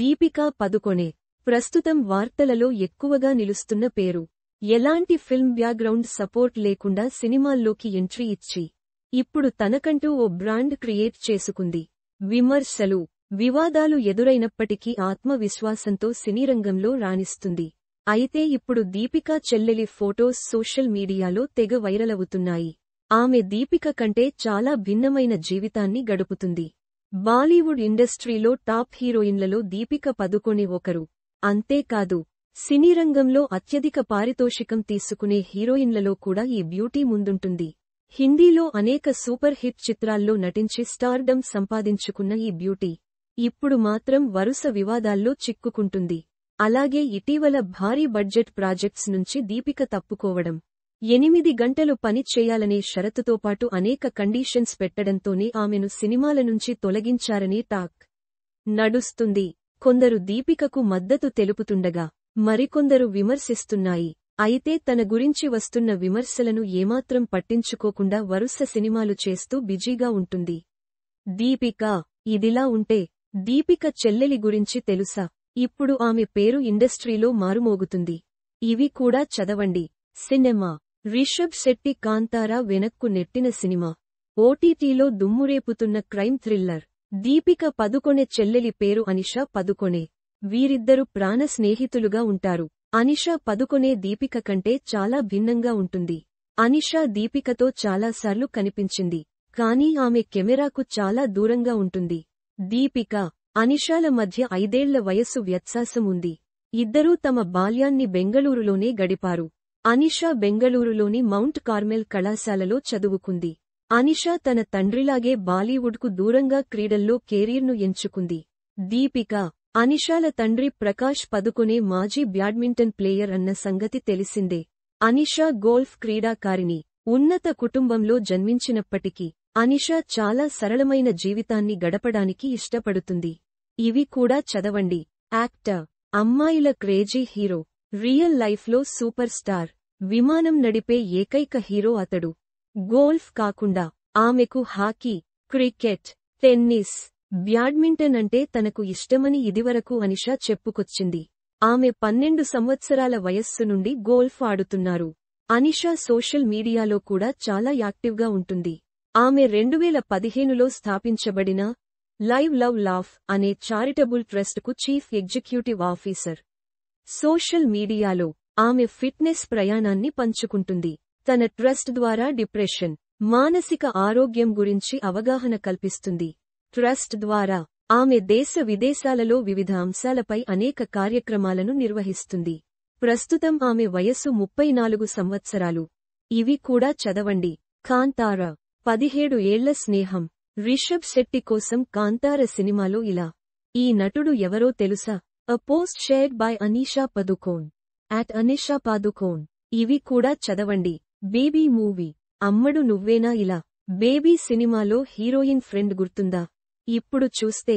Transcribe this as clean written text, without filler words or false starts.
దీపికా పదుకొణె ప్రస్తుతం వార్తలలో ఎక్కువగా నిలుస్తున్న పేరు. ఎలాంటి ఫిల్మ్ బ్యాక్గ్రౌండ్ సపోర్ట్ లేకుండా సినిమాల్లోకి ఎంట్రీ ఇచ్చి ఇప్పుడు తనకంటూ ఓ బ్రాండ్ క్రియేట్ చేసుకుంది. విమర్శలు, వివాదాలు ఎదురైనప్పటికీ ఆత్మవిశ్వాసంతో సినీరంగంలో రాణిస్తుంది. అయితే ఇప్పుడు దీపికా చెల్లెలి ఫోటోస్ సోషల్ మీడియాలో తెగ వైరలవుతున్నాయి. ఆమె దీపిక కంటే చాలా భిన్నమైన జీవితాన్ని గడుపుతుంది. బాలీవుడ్ ఇండస్ట్రీలో టాప్ హీరోయిన్లలో దీపిక పదుకొణె ఒకరు. అంతేకాదు, సినీరంగంలో అత్యధిక పారితోషికం తీసుకునే హీరోయిన్లలో కూడా ఈ బ్యూటీ ముందుంటుంది. హిందీలో అనేక సూపర్ హిట్ చిత్రాల్లో నటించి స్టార్డమ్ సంపాదించుకున్న ఈ బ్యూటీ ఇప్పుడు మాత్రం వరుస వివాదాల్లో చిక్కుకుంటుంది. అలాగే ఇటీవల భారీ బడ్జెట్ ప్రాజెక్ట్స్ నుంచి దీపిక తప్పుకోవడం, 8 గంటలు పని చేయాలనే షరతుతో పాటు అనేక కండీషన్స్ పెట్టడంతోనే ఆమెను సినిమాల నుంచి తొలగించారనే టాక్ నడుస్తుంది. కొందరు దీపికకు మద్దతు తెలుపుతుండగా మరికొందరు విమర్శిస్తున్నాయి. అయితే తన గురించి వస్తున్న విమర్శలను ఏమాత్రం పట్టించుకోకుండా వరుస సినిమాలు చేస్తూ బిజీగా ఉంటుంది. దీపిక ఇదిలా ఉంటే, దీపిక చెల్లెలి గురించి తెలుసా? ఇప్పుడు ఆమె పేరు ఇండస్ట్రీలో మారుమోగుతుంది. ఇవి కూడా చదవండి. సినిమా రిషబ్ శెట్టి కాంతారా వెనక్కు నెట్టిన సినిమా. ఓటీటీలో దుమ్మురేపుతున్న క్రైమ్ థ్రిల్లర్. దీపిక పదుకొణె చెల్లెలి పేరు అనిషా పదుకొణె. వీరిద్దరు ప్రాణ స్నేహితులుగా ఉంటారు. అనిషా పదుకొణె దీపిక కంటే చాలా భిన్నంగా ఉంటుంది. అనిషా దీపికతో చాలాసార్లు కనిపించింది. కానీ ఆమె కెమెరాకు చాలా దూరంగా ఉంటుంది. దీపిక, అనిషాల మధ్య 5 ఏళ్ల వయస్సు వ్యత్యాసం ఉంది. ఇద్దరూ తమ బాల్యాన్ని బెంగళూరులోనే గడిపారు. అనిషా బెంగళూరులోని మౌంట్ కార్మెల్ కళాశాలలో చదువుకుంది. అనిషా తన తండ్రిలాగే బాలీవుడ్కు దూరంగా క్రీడల్లో కెరీర్ను ఎంచుకుంది. దీపిక, అనిషాల తండ్రి ప్రకాష్ పదుకొణె మాజీ బ్యాడ్మింటన్ ప్లేయర్ అన్న సంగతి తెలిసిందే. అనిషా గోల్ఫ్ క్రీడాకారిణి. ఉన్నత కుటుంబంలో జన్మించినప్పటికీ అనిషా చాలా సరళమైన జీవితాన్ని గడపడానికి ఇష్టపడుతుంది. ఇవి కూడా చదవండి. యాక్టర్, అమ్మాయిల క్రేజీ హీరో, రియల్ లైఫ్లో సూపర్ స్టార్, విమానం నడిపే ఏకైక హీరో అతడు. గోల్ఫ్ కాకుండా ఆమెకు హాకీ, క్రికెట్, టెన్నిస్, బ్యాడ్మింటన్ అంటే తనకు ఇష్టమని ఇదివరకు అనిషా చెప్పుకొచ్చింది. ఆమె 12 సంవత్సరాల వయస్సు నుండి గోల్ఫ్ ఆడుతున్నారు. అనిషా సోషల్ మీడియాలో కూడా చాలా యాక్టివ్గా ఉంటుంది. ఆమె 2015లో స్థాపించబడిన లైవ్ లవ్ లాఫ్ అనే చారిటబుల్ ట్రస్ట్కు చీఫ్ ఎగ్జిక్యూటివ్ ఆఫీసర్. సోషల్ మీడియాలో ఆమె ఫిట్నెస్ ప్రయాణాన్ని పంచుకుంటుంది. తన ట్రస్ట్ ద్వారా డిప్రెషన్, మానసిక ఆరోగ్యం గురించి అవగాహన కల్పిస్తుంది. ట్రస్ట్ ద్వారా ఆమె దేశ విదేశాలలో వివిధ అంశాలపై అనేక కార్యక్రమాలను నిర్వహిస్తుంది. ప్రస్తుతం ఆమె వయస్సు 34 సంవత్సరాలు. ఇవి కూడా చదవండి. కాంతారా 17 ఏళ్ల స్నేహం. రిషబ్ శెట్టి కోసం కాంతార సినిమాలో ఇలా. ఈ నటుడు ఎవరో తెలుసా? A post shared by Anisha Padukone @Anisha Padukone. ఇవి కూడా చదవండి. Baby movie. అమ్మడు నువ్వేనా ఇలా. బేబీ సినిమాలో హీరోయిన్ ఫ్రెండ్ గుర్తుందా? ఇప్పుడు చూస్తే